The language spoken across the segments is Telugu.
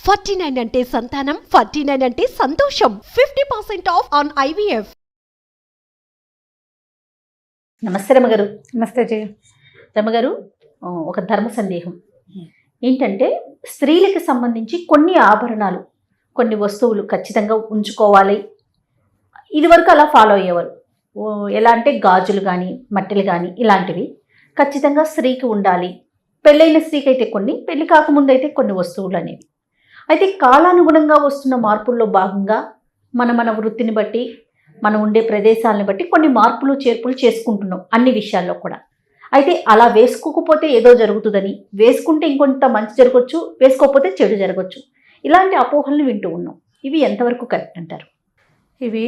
49 అంటే సంతానం, 49 అంటే సంతోషం. 50% ఆఫ్ ఆన్ IVF. నమస్తే రమగారు. నమస్తే జయ. రమగారు, ఒక ధర్మ సందేహం ఏంటంటే, స్త్రీలకు సంబంధించి కొన్ని ఆభరణాలు, కొన్ని వస్తువులు ఖచ్చితంగా ఉంచుకోవాలి. ఇదివరకు అలా ఫాలో అయ్యేవారు. ఎలా అంటే గాజులు కానీ, మట్టెలు కానీ ఇలాంటివి ఖచ్చితంగా స్త్రీకి ఉండాలి. పెళ్ళైన స్త్రీకి అయితే కొన్ని, పెళ్లి కాకముందు అయితే కొన్ని వస్తువులు అనేవి. అయితే కాలానుగుణంగా వస్తున్న మార్పుల్లో భాగంగా మన వృత్తిని బట్టి, మనం ఉండే ప్రదేశాలను బట్టి కొన్ని మార్పులు చేర్పులు చేసుకుంటున్నాం అన్ని విషయాల్లో కూడా. అయితే అలా వేసుకోకపోతే ఏదో జరుగుతుందని, వేసుకుంటే ఇంకొంత మంచి జరగవచ్చు, వేసుకోకపోతే చెడు జరగవచ్చు, ఇలాంటి అపోహలను వింటూ ఉన్నాం. ఇవి ఎంతవరకు కరెక్ట్ అంటారు? ఇవి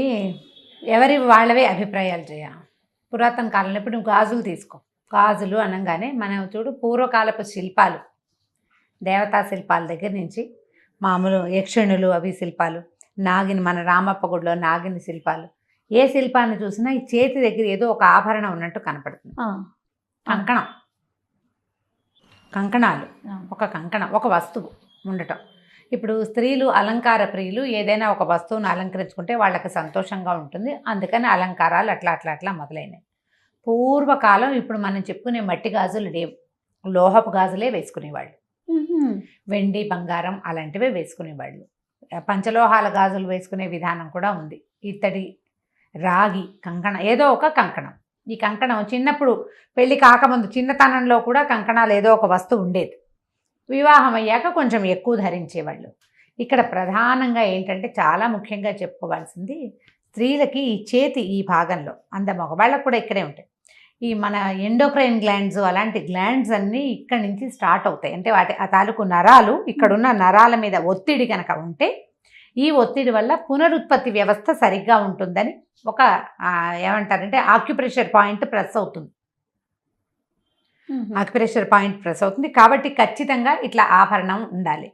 ఎవరి వాళ్ళవే అభిప్రాయాలు జయ. పురాతన కాలంలో ఇప్పుడు నువ్వు గాజులు తీసుకో. గాజులు అనగానే మనం చూడు పూర్వకాలపు శిల్పాలు, దేవతా శిల్పాల దగ్గర నుంచి మామూలు యక్షిణులు అవి శిల్పాలు, నాగిని మన రామప్ప గుడిలో నాగిని శిల్పాలు, ఏ శిల్పాన్ని చూసినా ఈ చేతి దగ్గర ఏదో ఒక ఆభరణం ఉన్నట్టు కనపడుతుంది. కంకణం, కంకణాలు, ఒక కంకణం, ఒక వస్తువు ఉండటం. ఇప్పుడు స్త్రీలు అలంకార ప్రియులు, ఏదైనా ఒక వస్తువును అలంకరించుకుంటే వాళ్ళకి సంతోషంగా ఉంటుంది, అందుకని అలంకారాలు అట్లా మొదలైనవి. పూర్వకాలం ఇప్పుడు మనం చెప్పుకునే మట్టి గాజులు లేవు, లోహపు గాజులే వేసుకునేవాళ్ళు. వెండి బంగారం అలాంటివే వేసుకునేవాళ్ళు. పంచలోహాల గాజులు వేసుకునే విధానం కూడా ఉంది. ఇత్తడి, రాగి కంకణం, ఏదో ఒక కంకణం. ఈ కంకణం చిన్నప్పుడు పెళ్ళి కాకముందు చిన్నతనంలో కూడా కంకణాలు ఏదో ఒక వస్తువు ఉండేది. వివాహం అయ్యాక కొంచెం ఎక్కువ ధరించేవాళ్ళు. ఇక్కడ ప్రధానంగా ఏంటంటే, చాలా ముఖ్యంగా చెప్పుకోవాల్సింది స్త్రీలకి ఈ చేతి ఈ భాగంలో, మగవాళ్ళకు కూడా ఇక్కడే ఉంటాయి. ఈ మన ఎండోక్రైన్ గ్లాండ్స్, అలాంటి గ్లాండ్స్ అన్నీ ఇక్కడి నుంచి స్టార్ట్ అవుతాయి. అంటే ఆ తాలూకు నరాలు, ఇక్కడున్న నరాల మీద ఒత్తిడి కనుక ఉంటే ఈ ఒత్తిడి వల్ల పునరుత్పత్తి వ్యవస్థ సరిగ్గా ఉంటుందని ఒక ఏమంటారంటే ఆక్యుప్రెషర్ పాయింట్ ప్రెస్ అవుతుంది. ఆక్యుప్రెషర్ పాయింట్ ప్రెస్ అవుతుంది. కాబట్టి ఖచ్చితంగా ఇట్లా ఆభరణం ఉండాలి.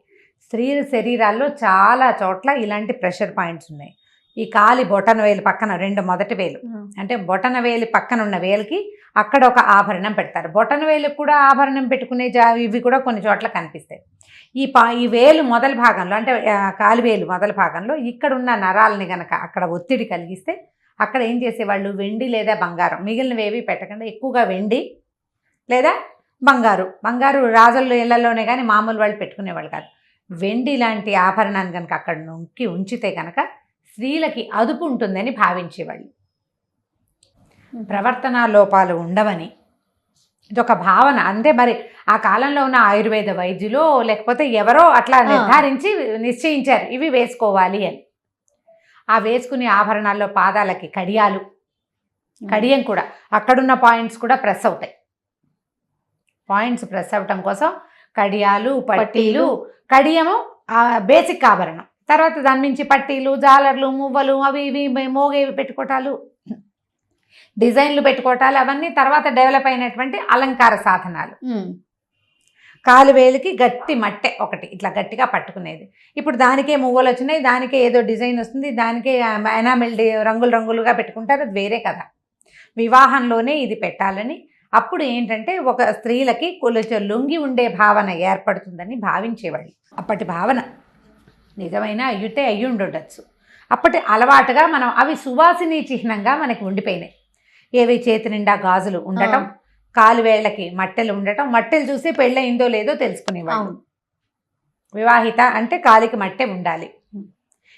స్త్రీల శరీరాల్లో చాలా చోట్ల ఇలాంటి ప్రెషర్ పాయింట్స్ ఉన్నాయి. ఈ కాలి బొటన వేలు పక్కన, రెండు మొదటి వేలు అంటే బొటన వేలు పక్కన ఉన్న వేలుకి అక్కడ ఒక ఆభరణం పెడతారు. బొటన వేలుకి కూడా ఆభరణం పెట్టుకునే ఇవి కూడా కొన్ని చోట్ల కనిపిస్తాయి. ఈ వేలు మొదల భాగంలో, అంటే కాలివేలు మొదల భాగంలో ఇక్కడున్న నరాలని గనక అక్కడ ఒత్తిడి కలిగిస్తే అక్కడ ఏం చేసేవాళ్ళు, వెండి లేదా బంగారం, మిగిలినవేవి పెట్టకుండా ఎక్కువగా వెండి లేదా బంగారు రాజుల ఇళ్లలోనే కానీ మామూలు వాళ్ళు పెట్టుకునేవాళ్ళు కాదు. వెండి లాంటి ఆభరణాన్ని కనుక అక్కడ నొక్కి ఉంచితే కనుక స్త్రీలకి అదుపు ఉంటుందని భావించేవాళ్ళు. ప్రవర్తనా లోపాలు ఉండవని ఇదొక భావన. అంతే. మరి ఆ కాలంలో ఉన్న ఆయుర్వేద వైద్యులు లేకపోతే ఎవరో అట్లా నిశ్చయించారు ఇవి వేసుకోవాలి అని. ఆ వేసుకునే ఆభరణాల్లో పాదాలకి కడియాలు, కడియం కూడా అక్కడున్న పాయింట్స్ కూడా ప్రెస్ అవుతాయి. పాయింట్స్ ప్రెస్ అవ్వటం కోసం కడియాలు, పట్టీలు, కడియము బేసిక్ ఆభరణం, తర్వాత దాని నుంచి పట్టీలు, జాలర్లు, మువ్వలు, అవి ఇవి మోగేవి పెట్టుకోవటాలు, డిజైన్లు పెట్టుకోవటాలు, అవన్నీ తర్వాత డెవలప్ అయినటువంటి అలంకార సాధనాలు. కాలువేలికి గట్టి మట్టె ఒకటి ఇట్లా గట్టిగా పట్టుకునేది. ఇప్పుడు దానికే మువ్వలు వచ్చినాయి, దానికే ఏదో డిజైన్ వస్తుంది, దానికే ఎనామిల్ రంగులుగా పెట్టుకుంటారు. అది వేరే కదా. వివాహంలోనే ఇది పెట్టాలని, అప్పుడు ఏంటంటే ఒక స్త్రీలకి కొంచెం లొంగి ఉండే భావన ఏర్పడుతుందని భావించేవాళ్ళు. అప్పటి భావన నిజమైన అయ్యి ఉండొచ్చు. అప్పటి అలవాటుగా మనం అవి సువాసిని చిహ్నంగా మనకి ఉండిపోయినాయి. ఏవి, చేతి నిండా గాజులు ఉండటం, కాలువేళ్లకి మట్టెలు ఉండటం, మట్టెలు చూసి పెళ్ళయిందో లేదో తెలుసుకునేవాళ్ళు. వివాహిత అంటే కాలికి మట్టె ఉండాలి,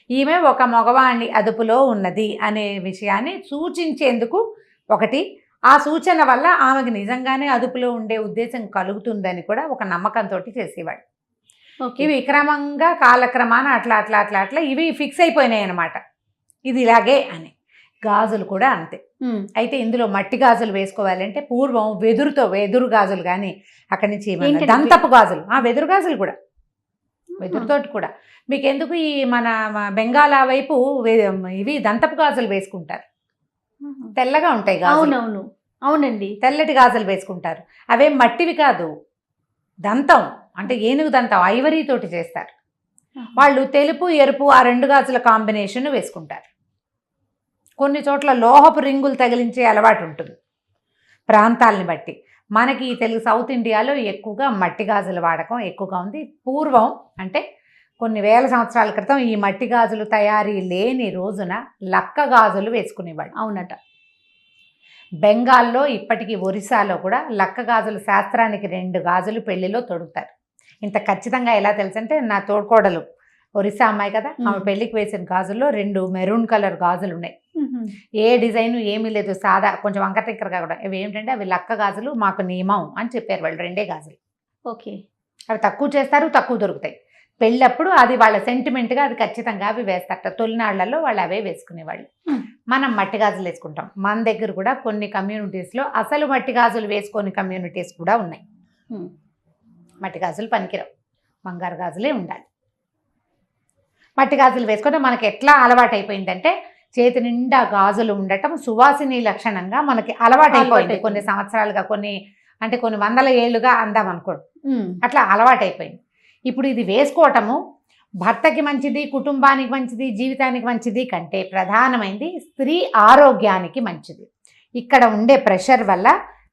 ఈమె ఒక మగవాణ్ణి అదుపులో ఉన్నది అనే విషయాన్ని సూచించేందుకు ఒకటి. ఆ సూచన వల్ల ఆమెకు నిజంగానే అదుపులో ఉండే ఉద్దేశం కలుగుతుందని కూడా ఒక నమ్మకంతో చేసేవాడు. ఇవి క్రమంగా కాలక్రమాన అట్లా ఇవి ఫిక్స్ అయిపోయినాయి అన్నమాట, ఇది ఇలాగే అని. గాజులు కూడా అంతే. అయితే ఇందులో మట్టి గాజులు వేసుకోవాలంటే పూర్వం వెదురు గాజులు, కానీ అక్కడి నుంచి దంతపు గాజులు, వెదురు గాజులు కూడా, వెదురుతోటి కూడా. మీకు ఎందుకు ఈ మన బెంగాలా వైపు ఇవి దంతపు గాజులు వేసుకుంటారు, తెల్లగా ఉంటాయి గాజులు. అవునండి, తెల్లటి గాజులు వేసుకుంటారు. అవేం మట్టివి కాదు, దంతం అంటే ఏనుగు దంతం, ఐవరీ తోటి చేస్తారు వాళ్ళు. తెలుపు ఎరుపు ఆ రెండు గాజుల కాంబినేషన్ వేసుకుంటారు. కొన్ని చోట్ల లోహపు రింగులు తగిలించే అలవాటు ఉంటుంది ప్రాంతాలని బట్టి. మనకి తెలుగు సౌత్ ఇండియాలో ఎక్కువగా మట్టి గాజుల వాడకం ఎక్కువగా ఉంది. పూర్వం అంటే కొన్ని వేల సంవత్సరాల క్రితం ఈ మట్టి గాజులు తయారీ లేని రోజున లక్క గాజులు వేసుకునేవాడు. అవునట. బెంగాల్లో ఇప్పటికీ ఒరిస్సాలో కూడా లక్క గాజులు శాస్త్రానికి 2 గాజులు పెళ్లిలో తొడుగుతారు. ఇంత ఖచ్చితంగా ఎలా తెలుసంటే నా తోడుకోడలు ఒరిస్సా అమ్మాయి కదా, ఆమె పెళ్లికి వేసిన గాజుల్లో 2 మెరూన్ కలర్ గాజులు ఉన్నాయి. ఏ డిజైన్ ఏమీ లేదు, సాదా కొంచెం వంకటిక్కరగా కూడా. ఇవి ఏమిటంటే అవి లక్క గాజులు, మాకు నియమం అని చెప్పారు వాళ్ళు. 2 గాజులు. ఓకే. అవి తక్కువ చేస్తారు, తక్కువ దొరుకుతాయి. పెళ్ళప్పుడు అది వాళ్ళ సెంటిమెంట్గా అది ఖచ్చితంగా అవి వేస్తారట. తొలినాళ్లలో వాళ్ళు అవే వేసుకునేవాళ్ళు. మనం మట్టి గాజులు వేసుకుంటాం. మన దగ్గర కూడా కొన్ని కమ్యూనిటీస్లో అసలు మట్టి గాజులు వేసుకొని కమ్యూనిటీస్ కూడా ఉన్నాయి. మట్టి గాజులు పనికిరావు, బంగారు గాజులే ఉండాలి. మట్టి గాజులు వేసుకుంటే మనకి ఎట్లా అలవాటు అయిపోయిందంటే చేతి నిండా గాజులు ఉండటం సువాసిని లక్షణంగా మనకి అలవాటు అయిపోయింది. కొన్ని సంవత్సరాలుగా, కొన్ని వందల ఏళ్ళుగా అందాం అనుకోండి, అట్లా అలవాటు అయిపోయింది. ఇప్పుడు ఇది వేసుకోవటము భర్తకి మంచిది, కుటుంబానికి మంచిది, జీవితానికి మంచిది కంటే ప్రధానమైంది స్త్రీ ఆరోగ్యానికి మంచిది. ఇక్కడ ఉండే ప్రెషర్ వల్ల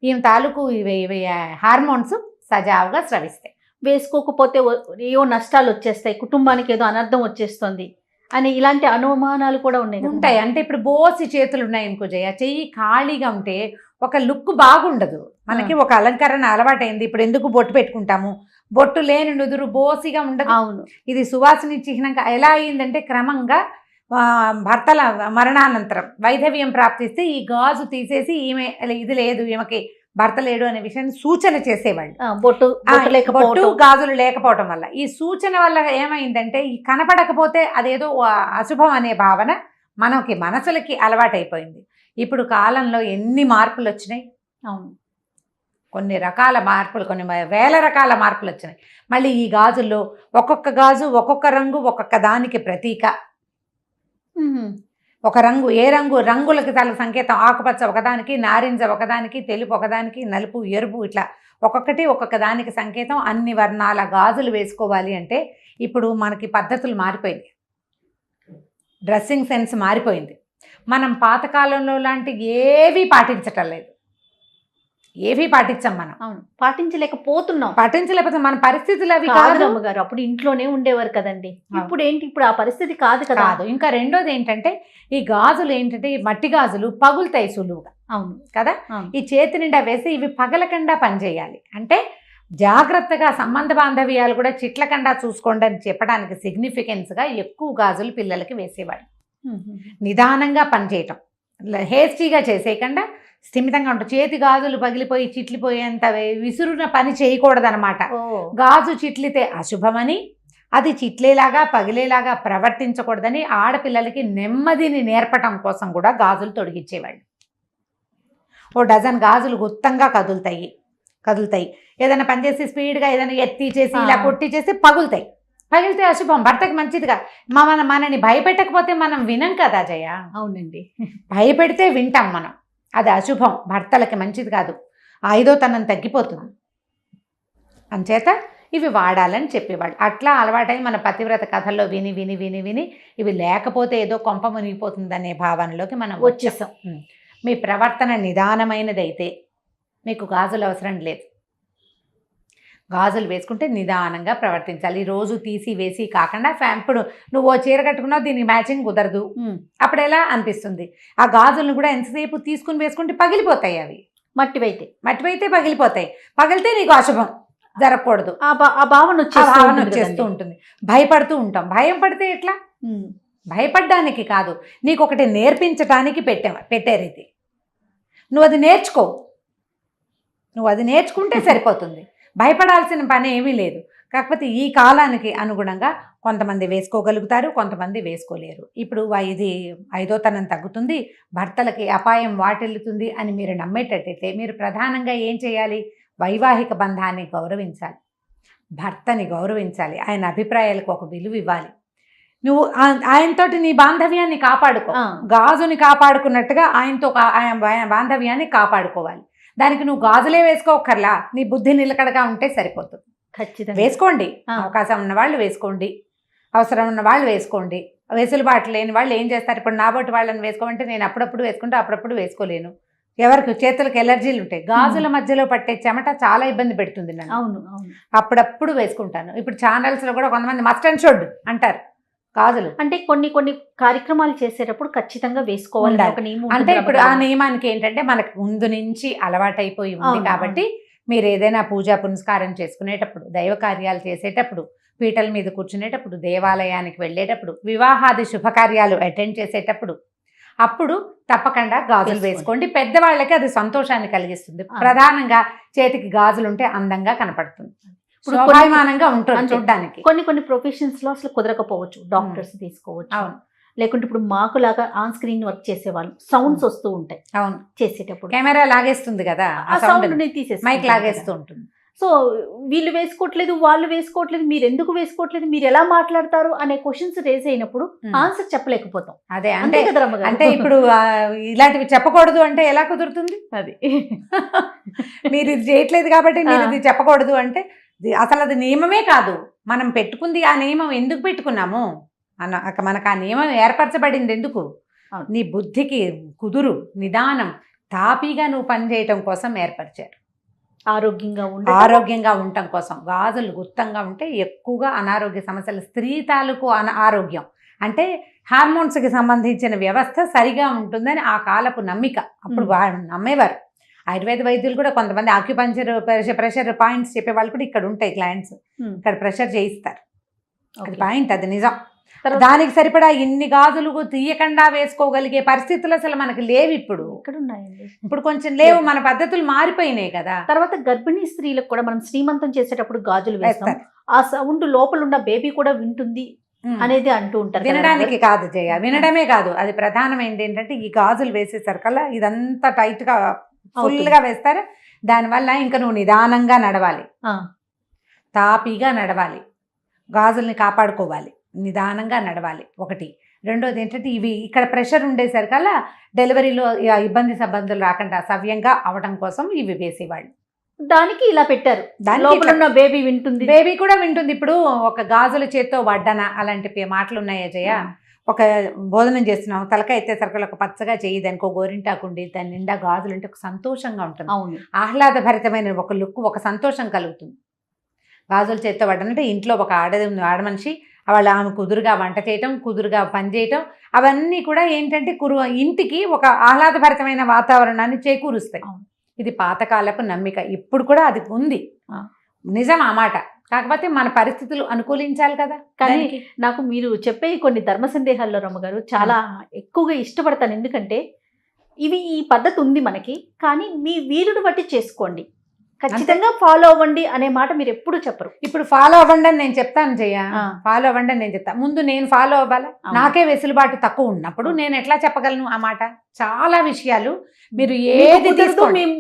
ఈమె తాలూకు ఇవి హార్మోన్స్ సజావుగా స్రవిస్తాయి. వేసుకోకపోతే ఏవో నష్టాలు వచ్చేస్తాయి, కుటుంబానికి ఏదో అనర్థం వచ్చేస్తుంది అని ఇలాంటి అనుమానాలు కూడా ఉంటాయి. అంటే ఇప్పుడు బోసి చేతులు ఉన్నాయి అనుకో జయ, చెయ్యి ఖాళీగా ఉంటే ఒక లుక్ బాగుండదు మనకి. ఒక అలంకరణ అలవాటైంది. ఇప్పుడు ఎందుకు బొట్టు పెట్టుకుంటాము, బొట్టు లేని నుదురు బోసిగా ఉండదు. అవును. ఇది సువాసిని చిహ్నంగా ఎలా అయిందంటే క్రమంగా భర్తల మరణానంతరం వైధవ్యం ప్రాప్తిస్తే ఈ గాజు తీసేసి ఈమె ఇది లేదు, ఈమెకి భర్త లేడు అనే విషయాన్ని సూచన చేసేవాళ్ళు. బొట్టు గాజులు లేకపోవటం వల్ల ఈ సూచన వల్ల ఏమైందంటే ఈ కనపడకపోతే అదేదో అశుభం అనే భావన మనకి మనసులకి అలవాటైపోయింది. ఇప్పుడు కాలంలో ఎన్ని మార్పులు వచ్చినాయి. అవును. కొన్ని రకాల మార్పులు, కొన్ని వేల రకాల మార్పులు వచ్చినాయి. మళ్ళీ ఈ గాజుల్లో ఒక్కొక్క గాజు ఒక్కొక్క రంగు ఒక్కొక్క దానికి ప్రతీక. ఒక రంగు ఏ రంగు, రంగులకి తల సంకేతం. ఆకుపచ్చ ఒకదానికి, నారింజ ఒకదానికి, తెలుపు ఒకదానికి, నలుపు, ఎరుపు, ఇట్లా ఒక్కొక్కటి ఒక్కొక్క దానికి సంకేతం. అన్ని వర్ణాల గాజులు వేసుకోవాలి అంటే ఇప్పుడు మనకి పద్ధతులు మారిపోయింది, డ్రెస్సింగ్ సెన్స్ మారిపోయింది. మనం పాతకాలంలో లాంటి ఏవీ పాటించటం లేదు, ఏవీ పాటించాం మనం. అవును, పాటించలేకపోతే మన పరిస్థితులు అవి కాదు అమ్మగారు. అప్పుడు ఇంట్లోనే ఉండేవారు కదండి. ఇప్పుడు ఏంటి, ఇప్పుడు ఆ పరిస్థితి కాదు కదా. ఇంకా రెండోది ఏంటంటే ఈ గాజులు ఏంటంటే ఈ మట్టి గాజులు పగులుతాయి సులువుగా. అవును కదా. ఈ చేతి నిండా వేసి ఇవి పగలకుండా పనిచేయాలి అంటే జాగ్రత్తగా సంబంధ బాంధవ్యాలు కూడా చిట్లకుండా చూసుకోండి అని చెప్పడానికి సిగ్నిఫికెన్స్గా ఎక్కువ గాజులు పిల్లలకి వేసేవాడు. నిదానంగా పనిచేయటం, హేస్టీగా చేసేయకుండా స్థిమితంగా ఉంటుంది. చేతి గాజులు పగిలిపోయి చిట్లిపోయేంత విసురున పని చేయకూడదనమాట. గాజు చిట్లితే అశుభమని, అది చిట్లేలాగా పగిలేలాగా ప్రవర్తించకూడదని ఆడపిల్లలకి నెమ్మదిని నేర్పటం కోసం కూడా గాజులు తొడిగించేవాళ్ళు. ఓ డజన్ గాజులు గుత్తంగా కదులుతాయి. ఏదైనా పనిచేసి స్పీడ్గా ఏదైనా ఎత్తి చేసి ఇలా కొట్టి చేసి పగులుతాయి. పగిలితే అశుభం, భర్తకి మంచిదిగా. మనని భయపెట్టకపోతే మనం వినం కదా జయ. అవునండి, భయపెడితే వింటాం మనం. అది అశుభం, భర్తలకి మంచిది కాదు, ఐదోతనం తగ్గిపోతుంది. అంచేత ఇవి వాడాలని చెప్పేవాళ్ళు. అట్లా అలవాటై మన పతివ్రత కథల్లో విని విని విని విని ఇవి లేకపోతే ఏదో కొంప మునిగిపోతుందనే భావనలోకి మనం వచ్చేసాం. మీ ప్రవర్తన నిదానమైనదైతే మీకు గాజులు అవసరం లేదు. గాజులు వేసుకుంటే నిదానంగా ప్రవర్తించాలి. రోజు తీసి వేసి కాకుండా ఇప్పుడు నువ్వు ఓ చీర కట్టుకున్నావు, దీనికి మ్యాచింగ్ కుదరదు, అప్పుడు ఎలా అనిపిస్తుంది. ఆ గాజులను కూడా ఎంతసేపు తీసుకుని వేసుకుంటే పగిలిపోతాయి. అవి మట్టివైతే పగిలిపోతాయి. పగిలితే నీకు అశుభం, జరగకూడదు. ఆ భావన వచ్చేస్తూ ఉంటుంది. భయపడుతూ ఉంటాం. భయం పడితే ఎట్లా? భయపడ్డానికి కాదు, నీకు ఒకటి నేర్పించడానికి పెట్టారు ఇది. నువ్వు అది నేర్చుకో, నువ్వు అది నేర్చుకుంటే సరిపోతుంది. భయపడాల్సిన పని ఏమీ లేదు. కాకపోతే ఈ కాలానికి అనుగుణంగా కొంతమంది వేసుకోగలుగుతారు, కొంతమంది వేసుకోలేరు. ఇప్పుడు ఇది ఐదోతనం తగ్గుతుంది, భర్తలకి అపాయం వాటిల్లుతుంది అని మీరు నమ్మేటట్టయితే మీరు ప్రధానంగా ఏం చేయాలి? వైవాహిక బంధాన్ని గౌరవించాలి, భర్తని గౌరవించాలి, ఆయన అభిప్రాయాలకు ఒక విలువ ఇవ్వాలి. నువ్వు ఆయనతోటి నీ బాంధవ్యాన్ని కాపాడుకో, గాజుని కాపాడుకున్నట్టుగా ఆయనతో బాంధవ్యాన్ని కాపాడుకోవాలి. దానికి నువ్వు గాజులే వేసుకోకర్లా, నీ బుద్ధి నిలకడగా ఉంటే సరిపోతుంది. ఖచ్చితంగా వేసుకోండి, అవకాశం ఉన్న వాళ్ళు వేసుకోండి, అవసరం ఉన్న వాళ్ళు వేసుకోండి. వెసులుబాటు లేని వాళ్ళు ఏం చేస్తారు? ఇప్పుడు నాబోటి వాళ్ళని వేసుకోమంటే నేను అప్పుడప్పుడు వేసుకుంటే అప్పుడప్పుడు వేసుకోలేను. ఎవరికి చేతులకు ఎలర్జీలు ఉంటాయి, గాజుల మధ్యలో పట్టే చెమట చాలా ఇబ్బంది పెడుతుంది నన్ను. అవును అవును. అప్పుడప్పుడు వేసుకుంటాను. ఇప్పుడు ఛానల్స్లో కూడా కొంతమంది మస్ట్ అండ్ షుడ్ అంటారు గాజులు. అంటే కొన్ని కొన్ని కార్యక్రమాలు చేసేటప్పుడు ఖచ్చితంగా వేసుకోవాలి ఉండాలి. ఒక నియమం అంటే ఉంటుంది ఇప్పుడు ఆ రమగారు. నియమానికి ఏంటంటే మనకు ముందు నుంచి అలవాటైపోయి ఉంది అవును, కాబట్టి మీరు ఏదైనా పూజా పునస్కారం చేసుకునేటప్పుడు, దైవ కార్యాలు చేసేటప్పుడు, పీటల మీద కూర్చునేటప్పుడు, దేవాలయానికి వెళ్ళేటప్పుడు, వివాహాది శుభకార్యాలు అటెండ్ చేసేటప్పుడు అప్పుడు తప్పకుండా గాజులు వేసుకోండి. పెద్దవాళ్ళకి అది సంతోషాన్ని కలిగిస్తుంది. ప్రధానంగా చేతికి గాజులు ఉంటే అందంగా కనపడుతుంది, ఇప్పుడు శోభాయమానంగా ఉంటుంది అంతే. చూడడానికి. కొన్ని ప్రొఫెషన్స్ లో అసలు కుదరకపోవచ్చు, డాక్టర్స్ తీసుకోవచ్చు. అవును లేకుంటే ఇప్పుడు మాకు లాగా ఆన్ స్క్రీన్ వర్క్ చేసేవాళ్ళు సౌండ్స్ వస్తూ ఉంటాయి అవును. చేసేటప్పుడు, కెమెరా లాగేస్తుంది కదా, ఆ సౌండ్ ని తీసేసి మైక్ లాగేస్తూ ఉంటుంది. సో వీళ్ళు వేసుకోవట్లేదు, వాళ్ళు వేసుకోవట్లేదు, మీరు ఎందుకు వేసుకోవట్లేదు, మీరు ఎలా మాట్లాడతారు అనే క్వశ్చన్స్ రేజ్ అయినప్పుడు ఆన్సర్ చెప్పలేకపోతాం. అదే అంతే అంటే కదా రమ్మగారు? అంటే ఇప్పుడు ఇలాంటివి చెప్పకూడదు అంటే ఎలా కుదురుతుంది? అది మీరు ఇది చేయట్లేదు కాబట్టి మీరు ఇది చెప్పకూడదు అంటే అసలు అది నియమమే కాదు. మనం పెట్టుకుంది ఆ నియమం ఎందుకు పెట్టుకున్నాము మనకు ఆ నియమం ఏర్పరచబడింది ఎందుకు? అవును. నీ బుద్ధికి కుదురు, నిదానం, తాపీగా నువ్వు పనిచేయటం కోసం ఏర్పరిచారు. ఆరోగ్యంగా ఉండటం కోసం. గాజులు గుర్తంగా ఉంటే ఎక్కువగా అనారోగ్య సమస్యలు, స్త్రీ తాలూకు ఆరోగ్యం అంటే హార్మోన్స్కి సంబంధించిన వ్యవస్థ సరిగా ఉంటుందని ఆ కాలపు నమ్మిక. అప్పుడు నమ్మేవారు. ఆయుర్వేద వైద్యులు కూడా కొంతమంది ఆక్యుపంచర్ ప్రెషర్ పాయింట్స్ చెప్పేవాళ్ళు కూడా ఇక్కడ ఉంటాయి క్లయింట్స్, ఇక్కడ ప్రెషర్ చేయిస్తారు. అది పాయింట్, అది నిజం. దానికి సరిపడా ఇన్ని గాజులు తీయకుండా వేసుకోగలిగే పరిస్థితులు అసలు మనకి లేవు ఇప్పుడు. ఇప్పుడు కొంచెం లేవు, మన పద్ధతులు మారిపోయినాయి కదా. తర్వాత గర్భిణీ స్త్రీలకు కూడా మనం శ్రీమంతం చేసేటప్పుడు గాజులు వేస్తాం, ఆ సౌండ్ లోపల ఉన్న బేబీ కూడా వింటుంది అనేది అంటూ ఉంటారు. వినడానికి కాదు జయ, వినడమే కాదు, అది ప్రధానమైనది ఏంటంటే ఈ గాజులు వేసేసరికల్లా ఇదంతా టైట్ గా ఫుల్ గా వేస్తారు. దానివల్ల ఇంకా నువ్వు నిదానంగా నడవాలి, తాపీగా నడవాలి, గాజుల్ని కాపాడుకోవాలి, నిదానంగా నడవాలి. ఒకటి. రెండోది ఏంటంటే ఇవి ఇక్కడ ప్రెషర్ ఉండేసరికల్లా డెలివరీలో ఇబ్బంది సంబంధాలు రాకుండా సవ్యంగా అవడం కోసం ఇవి వేసేవాళ్ళు. దానికి ఇలా పెట్టారు, లోపల ఉన్న బేబీ వింటుంది, బేబీ కూడా వింటుంది. ఇప్పుడు ఒక గాజుల చేత్తో వడ్డన అలాంటి మాటలు ఉన్నాయా జయ? ఒక భోజనం చేస్తున్నాం, తలకాయ ఎత్తేసరికి ఒక పచ్చగా చేయి, దానికి ఒక గోరింటాకుండి, దాని నిండా గాజులు అంటే ఒక సంతోషంగా ఉంటుంది. అవును, ఆహ్లాదభరితమైన ఒక లుక్, ఒక సంతోషం కలుగుతుంది. గాజుల చేత్తో వడ్డనంటే ఇంట్లో ఒక ఆడమనిషి ఆమె కుదురుగా వంట చేయటం, కుదురుగా పని చేయటం, అవన్నీ కూడా ఏంటంటే ఇంటికి ఒక ఆహ్లాదభరితమైన వాతావరణాన్ని చేకూరుస్తాయి. ఇది పాతకాలపు నమ్మిక, ఇప్పుడు కూడా అది ఉంది, నిజం ఆ మాట. కాకపోతే మన పరిస్థితులు అనుకూలించాలి కదా. కానీ నాకు మీరు చెప్పే కొన్ని ధర్మ సందేహాల్లో రమ్మగారు చాలా ఎక్కువగా ఇష్టపడతాను. ఎందుకంటే ఈ పద్ధతి ఉంది మనకి, కానీ మీ వీలుని బట్టి చేసుకోండి, ఖచ్చితంగా ఫాలో అవ్వండి అనే మాట మీరు ఎప్పుడు చెప్పరు. ఇప్పుడు ఫాలో అవ్వండి అని నేను చెప్తాను జయ, ఫాలో అవ్వండి అని నేను చెప్తాను. ముందు నేను ఫాలో అవ్వాలా? నాకే వెసులుబాటు తక్కువ ఉన్నప్పుడు నేను ఎట్లా చెప్పగలను ఆ మాట? చాలా విషయాలు మీరు ఏది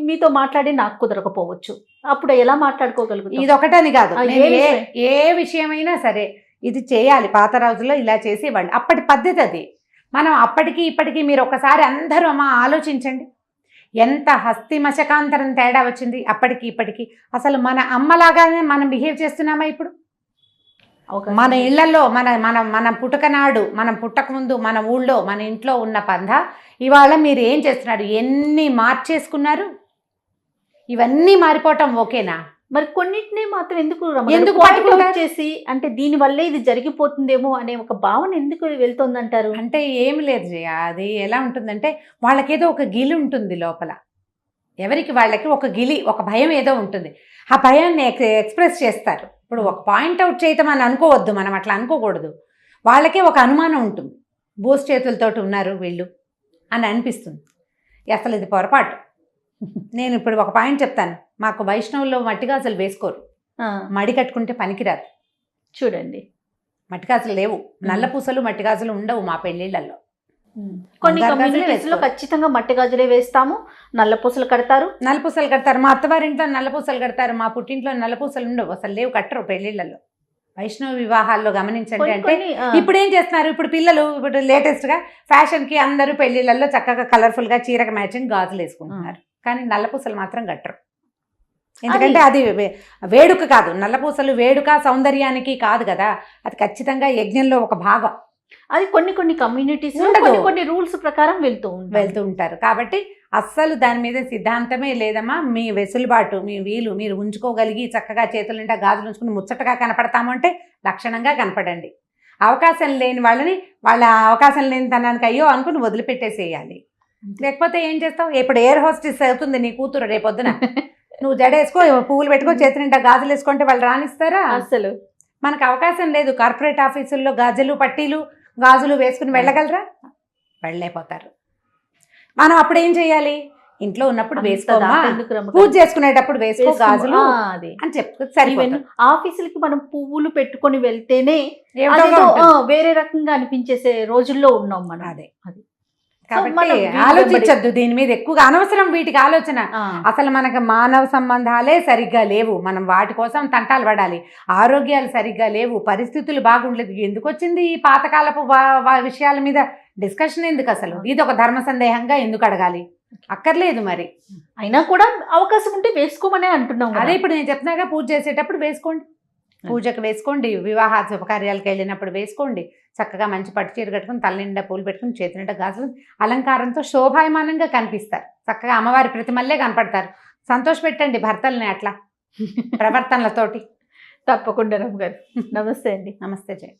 మీతో మాట్లాడి నాకు కుదరకపోవచ్చు, అప్పుడు ఎలా మాట్లాడుకోగలుగుతాం? ఇది ఒకటని కాదు, ఏ విషయమైనా సరే ఇది చేయాలి. పాత రోజుల్లో ఇలా చేసేవాళ్ళు, అప్పటి పద్ధతి అది. మనం అప్పటికి ఇప్పటికీ మీరు ఒకసారి అందరూ ఆలోచించండి, ఎంత హస్తి మశకాంతరం తేడా వచ్చింది అప్పటికి ఇప్పటికి. అసలు మన అమ్మలాగానే మనం బిహేవ్ చేస్తున్నామా ఇప్పుడు? మన ఇళ్లలో మన పుట్టకనాడు, మనం పుట్టకముందు మన ఊళ్ళో మన ఇంట్లో ఉన్న పంధ ఇవాళ మీరు ఏం చేస్తున్నారు, ఎన్ని మార్చేసుకున్నారు? ఇవన్నీ మారిపోవటం ఓకేనా? మరి కొన్నిటిని మాత్రం ఎందుకు చేసి అంటే దీని వల్లే ఇది జరిగిపోతుందేమో అనే ఒక భావన ఎందుకు వెళ్తుందంటారు? అంటే ఏమి లేదు జయ, అది ఎలా ఉంటుందంటే వాళ్ళకేదో ఒక గిలి ఉంటుంది లోపల, ఎవరికి వాళ్ళకి ఒక గిలి, ఒక భయం ఏదో ఉంటుంది. ఆ భయాన్ని ఎక్స్ప్రెస్ చేస్తారు. ఇప్పుడు ఒక పాయింట్అవుట్ చేయటం అని అనుకోవద్దు, మనం అట్లా అనుకోకూడదు. వాళ్ళకే ఒక అనుమానం ఉంటుంది, బోస్ చేతులతోటి ఉన్నారు వీళ్ళు అని అనిపిస్తుంది. అసలు ఇది పొరపాటు. నేను ఇప్పుడు ఒక పాయింట్ చెప్తాను, మాకు వైష్ణవుల్లో మట్టిగాజులు వేసుకోరు, మడి కట్టుకుంటే పనికిరాదు. చూడండి, మట్టిగాజులు లేవు, నల్ల పూసలు మట్టిగాజులు ఉండవు మా పెళ్లిళ్లలో. కొన్ని కమ్యూనిటీస్ లో ఖచ్చితంగా మట్టి గాజులే వేస్తాము, నల్ల పూసలు కడతారు. మా అత్తవారింట్లో నల్ల పూసలు కడతారు, మా పుట్టింట్లో నల్ల పూసలు ఉండవు, అసలు లేవు, కట్టరు పెళ్లిళ్లలో. వైష్ణవ వివాహాల్లో గమనించండి. అంటే ఇప్పుడు ఏం చేస్తున్నారు, ఇప్పుడు పిల్లలు ఇప్పుడు లేటెస్ట్గా ఫ్యాషన్కి అందరూ పెళ్లిళ్లలో చక్కగా కలర్ఫుల్గా చీరకు మ్యాచింగ్ గాజులు వేసుకుంటున్నారు, కానీ నల్లపూసలు మాత్రం కట్టరు. ఎందుకంటే అది వేడుక కాదు, నల్లపూసలు వేడుక సౌందర్యానికి కాదు కదా, అది ఖచ్చితంగా యజ్ఞంలో ఒక భాగం. అది కొన్ని కమ్యూనిటీస్ కొన్ని రూల్స్ ప్రకారం వెళ్తూ ఉంటారు. కాబట్టి అస్సలు దాని మీద సిద్ధాంతమే లేదమ్మా. మీ వెసులుబాటు, మీ వీలు, మీరు ఉంచుకోగలిగి చక్కగా చేతుల నిండా గాజులు ఉంచుకుని ముచ్చటగా కనపడతాము అంటే లక్షణంగా కనపడండి. అవకాశం లేని వాళ్ళని వాళ్ళ అవకాశం లేని తనానికి అయ్యో అనుకుని వదిలిపెట్టేసేయాలి. లేకపోతే ఏం చేస్తావు? ఇప్పుడు ఎయిర్ హోస్టెస్ అవుతుంది నీ కూతురు రేపొద్దున, నువ్వు జడేసుకో, పువ్వులు పెట్టుకో, చేతి నిండా గాజులు వేసుకుంటే వాళ్ళు రానిస్తారా? అసలు మనకు అవకాశం లేదు. కార్పొరేట్ ఆఫీసుల్లో గాజులు పట్టీలు గాజులు వేసుకుని వెళ్ళగలరా? వెళ్ళలేకపోతారు. మనం అప్పుడు ఏం చేయాలి? ఇంట్లో ఉన్నప్పుడు వేసుకోమా, పూజ చేసుకునేటప్పుడు వేసుకో గాజులు అని చెప్తే సరిపోతుంది. ఆఫీసులకి మనం పువ్వులు పెట్టుకొని వెళ్తేనే ఏమిటో వేరే రకంగా అనిపించేసే రోజుల్లో ఉన్నాం మనం. అదే కాబట్టి ఆలోచించద్దు దీని మీద ఎక్కువగా, అనవసరం వీటికి ఆలోచన. అసలు మనకు మానవ సంబంధాలే సరిగ్గా లేవు, మనం వాటి కోసం తంటాలు పడాలి. ఆరోగ్యాలు సరిగ్గా లేవు, పరిస్థితులు బాగుండలేదు. ఎందుకు వచ్చింది ఈ పాతకాలపు విషయాల మీద డిస్కషన్? ఎందుకు అసలు? ఇది ఒక ధర్మ సందేహంగా ఎందుకు అడగాలి? అక్కర్లేదు. మరి అయినా కూడా అవకాశం ఉంటే వేసుకోమనే అంటున్నాం. అదే ఇప్పుడు నేను చెప్తున్నాగా, పూజ చేసేటప్పుడు వేసుకోండి, పూజకు వేసుకోండి, వివాహ శుభకార్యాలకు వెళ్ళినప్పుడు వేసుకోండి. చక్కగా మంచి పట్టు చీర కట్టుకుని తల నిండా పూలు పెట్టుకుని చేతి నిండా గాజులు అలంకారంతో శోభాయమానంగా కనిపిస్తారు. చక్కగా అమ్మవారి ప్రతిమల్లే కనపడతారు. సంతోష పెట్టండి భర్తల్ని అట్లా ప్రవర్తనలతోటి. తప్పకుండా రమ్మ గారు. నమస్తే అండి. నమస్తే జయ.